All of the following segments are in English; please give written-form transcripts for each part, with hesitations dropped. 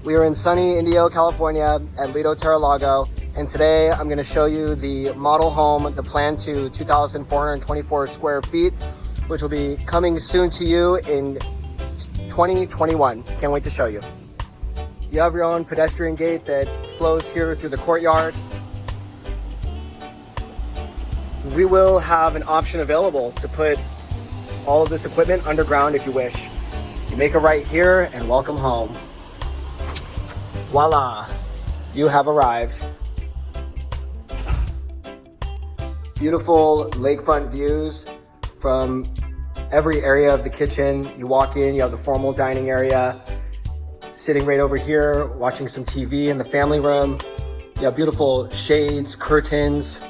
We are in sunny Indio, California at Lido, Terra Lago, and today I'm going to show you the model home, the plan to 2,424 square feet, which will be coming soon to you in 2021. Can't wait to show you. You have your own pedestrian gate that flows here through the courtyard. We will have an option available to put all of this equipment underground if you wish. You make a right here and welcome home. Voila, you have arrived. Beautiful lakefront views from every area of the kitchen. You walk in, you have the formal dining area, sitting right over here, watching some TV in the family room. You have beautiful shades, curtains,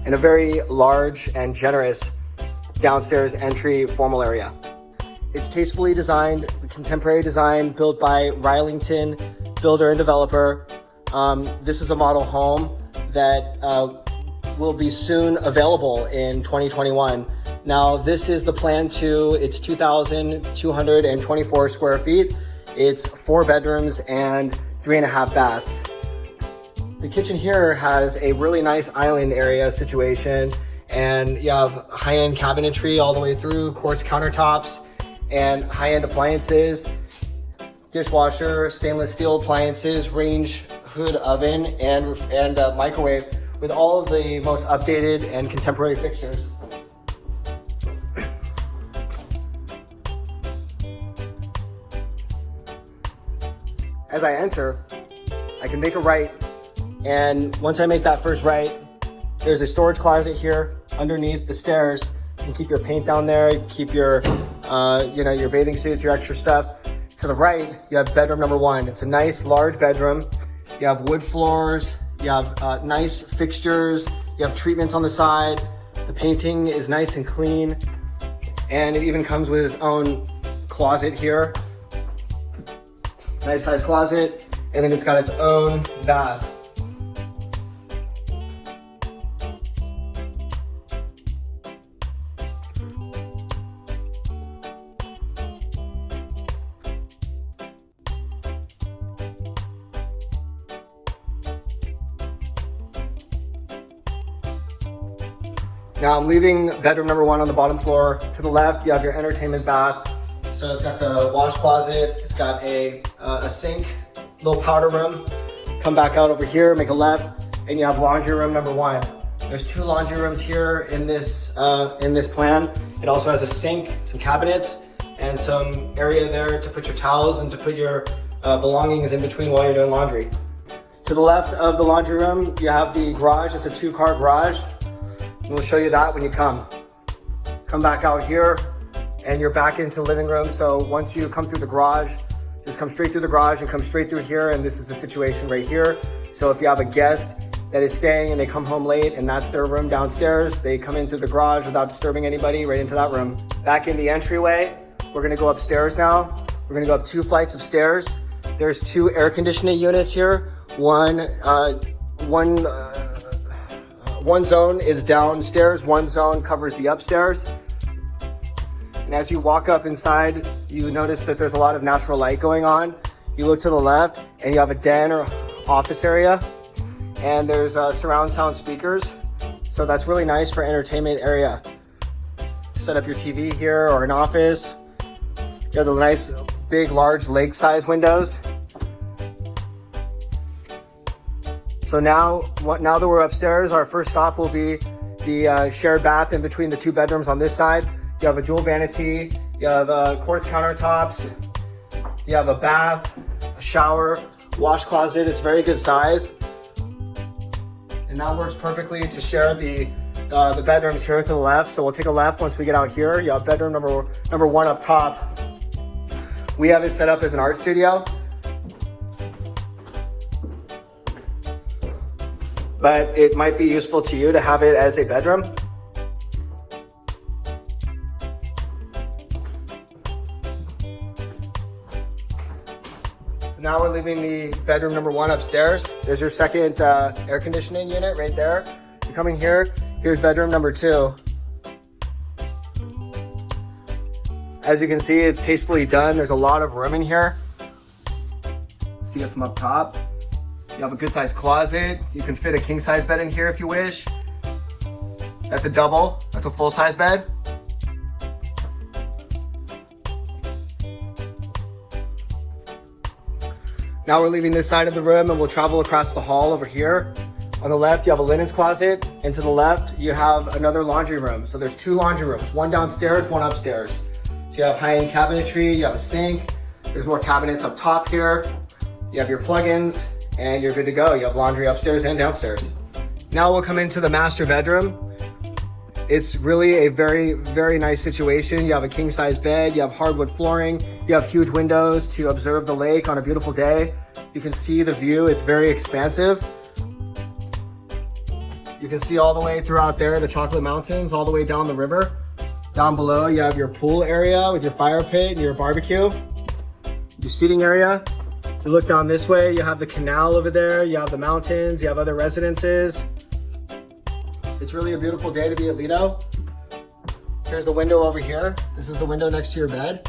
and a very large and generous downstairs entry formal area. It's tastefully designed, contemporary design, built by Rylington builder and developer. This is a model home that will be soon available in 2021. Now, this is the plan to, it's 2,224 square feet. It's 4 bedrooms and 3.5 baths. The kitchen here has a really nice island area situation, and you have high-end cabinetry all the way through, quartz countertops, and high-end appliances, dishwasher, stainless steel appliances, range hood oven, and microwave with all of the most updated and contemporary fixtures. As I enter, I can make a right, and once I make that first right, there's a storage closet here underneath the stairs. You can keep your paint down there, you can keep your, your bathing suits, your extra stuff. To the right, you have bedroom number 1. It's a nice, large bedroom. You have wood floors, you have nice fixtures, you have treatments on the side. The painting is nice and clean, and it even comes with its own closet here. Nice size closet, and then it's got its own bath. Now I'm leaving bedroom number 1 on the bottom floor. To the left, you have your entertainment bath. So it's got the wash closet, it's got a sink, little powder room. Come back out over here, make a left, and you have laundry room number 1. There's 2 laundry rooms here in this plan. It also has a sink, some cabinets, and some area there to put your towels and to put your belongings in between while you're doing laundry. To the left of the laundry room, you have the garage. It's a 2-car garage. And we'll show you that when you come. Come back out here, and you're back into the living room. So once you come through the garage, just come straight through the garage and come straight through here, and this is the situation right here. So if you have a guest that is staying and they come home late and that's their room downstairs, they come in through the garage without disturbing anybody, right into that room. Back in the entryway, we're gonna go upstairs now. We're gonna go up 2 flights of stairs. There's 2 air conditioning units here. One zone is downstairs, one zone covers the upstairs. And as you walk up inside, you notice that there's a lot of natural light going on. You look to the left and you have a den or office area, and there's surround sound speakers. So that's really nice for entertainment area. Set up your TV here or an office. You have the nice, big, large lake size windows. So now that we're upstairs, our first stop will be the shared bath in between the 2 bedrooms on this side. You have a dual vanity, you have quartz countertops, you have a bath, a shower, wash closet. It's very good size. And that works perfectly to share the bedrooms here to the left. So we'll take a left once we get out here. You have bedroom number 1 up top. We have it set up as an art studio. But it might be useful to you to have it as a bedroom. Now we're leaving the bedroom number 1 upstairs. There's your second air conditioning unit right there. You're coming here, here's bedroom number 2. As you can see, it's tastefully done. There's a lot of room in here. see it from up top. You have a good sized closet. You can fit a king size bed in here if you wish. That's a double, that's a full size bed. Now we're leaving this side of the room and we'll travel across the hall over here. On the left, you have a linens closet, and to the left, you have another laundry room. So there's 2 laundry rooms, one downstairs, one upstairs. So you have high-end cabinetry, you have a sink, there's more cabinets up top here. You have your plugins, and you're good to go. You have laundry upstairs and downstairs. Now we'll come into the master bedroom. It's really a very, very nice situation. You have a king-size bed, you have hardwood flooring, you have huge windows to observe the lake on a beautiful day. You can see the view, it's very expansive. You can see all the way throughout there, the Chocolate Mountains, all the way down the river. Down below, you have your pool area with your fire pit and your barbecue. Your seating area. You look down this way, you have the canal over there, you have the mountains, you have other residences. It's really a beautiful day to be at Lido. Here's the window over here. This is the window next to your bed.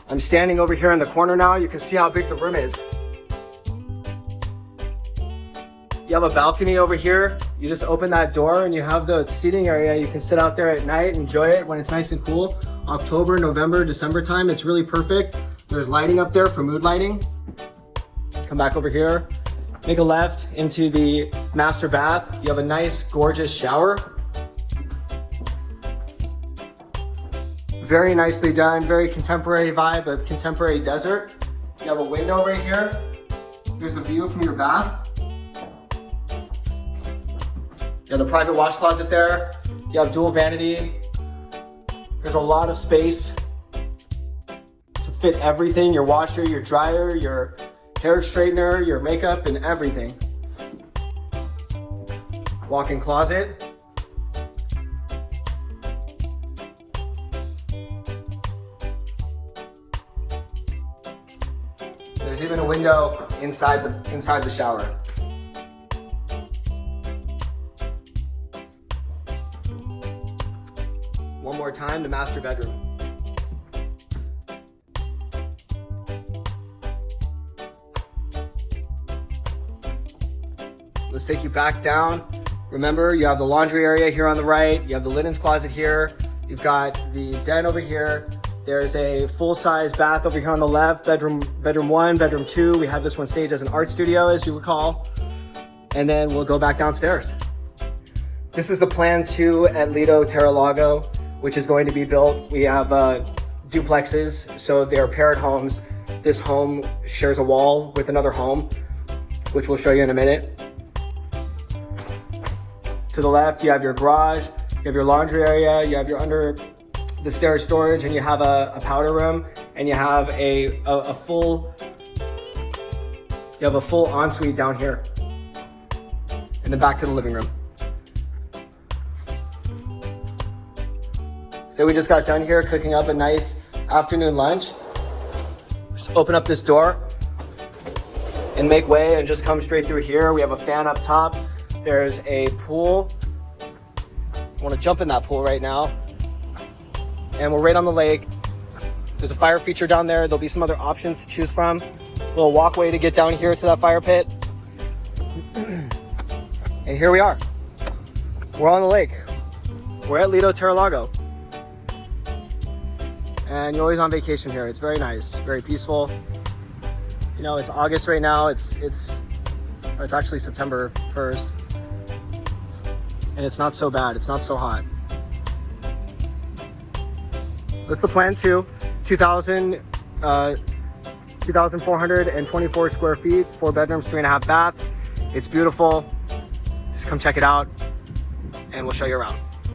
I'm standing over here in the corner now. You can see how big the room is. You have a balcony over here. You just open that door and you have the seating area. You can sit out there at night, enjoy it when it's nice and cool. October, November, December time, it's really perfect. There's lighting up there for mood lighting. Come back over here. Make a left into the master bath. You have a nice, gorgeous shower. Very nicely done, very contemporary vibe of contemporary desert. You have a window right here. Here's a view from your bath. You have the private wash closet there. You have dual vanity. There's a lot of space to fit everything, your washer, your dryer, your hair straightener, your makeup, and everything. Walk-in closet. There's even a window inside the shower. One more time, the master bedroom. Let's take you back down. Remember, you have the laundry area here on the right. You have the linens closet here. You've got the den over here. There's a full-size bath over here on the left. Bedroom 1, bedroom 2. We have this one staged as an art studio, as you recall. And then we'll go back downstairs. This is the plan 2 at Lido, Terra Lago, which is going to be built. We have duplexes, so they're paired homes. This home shares a wall with another home, which we'll show you in a minute. To the left, you have your garage, you have your laundry area, you have your under the stairs storage, and you have a powder room, and you have a full ensuite down here. And then back to the living room. So we just got done here cooking up a nice afternoon lunch. Just open up this door and make way and just come straight through here. We have a fan up top. There's a pool. I want to jump in that pool right now. And we're right on the lake. There's a fire feature down there. There'll be some other options to choose from. A little walkway to get down here to that fire pit. And here we are. We're on the lake. We're at Lido, Terra Lago. And you're always on vacation here. It's very nice, very peaceful. You know, it's August right now. It's actually September 1st. And it's not so bad. It's not so hot. That's the plan too. 2,424 square feet, 4 bedrooms, 3.5 baths. It's beautiful. Just come check it out and we'll show you around.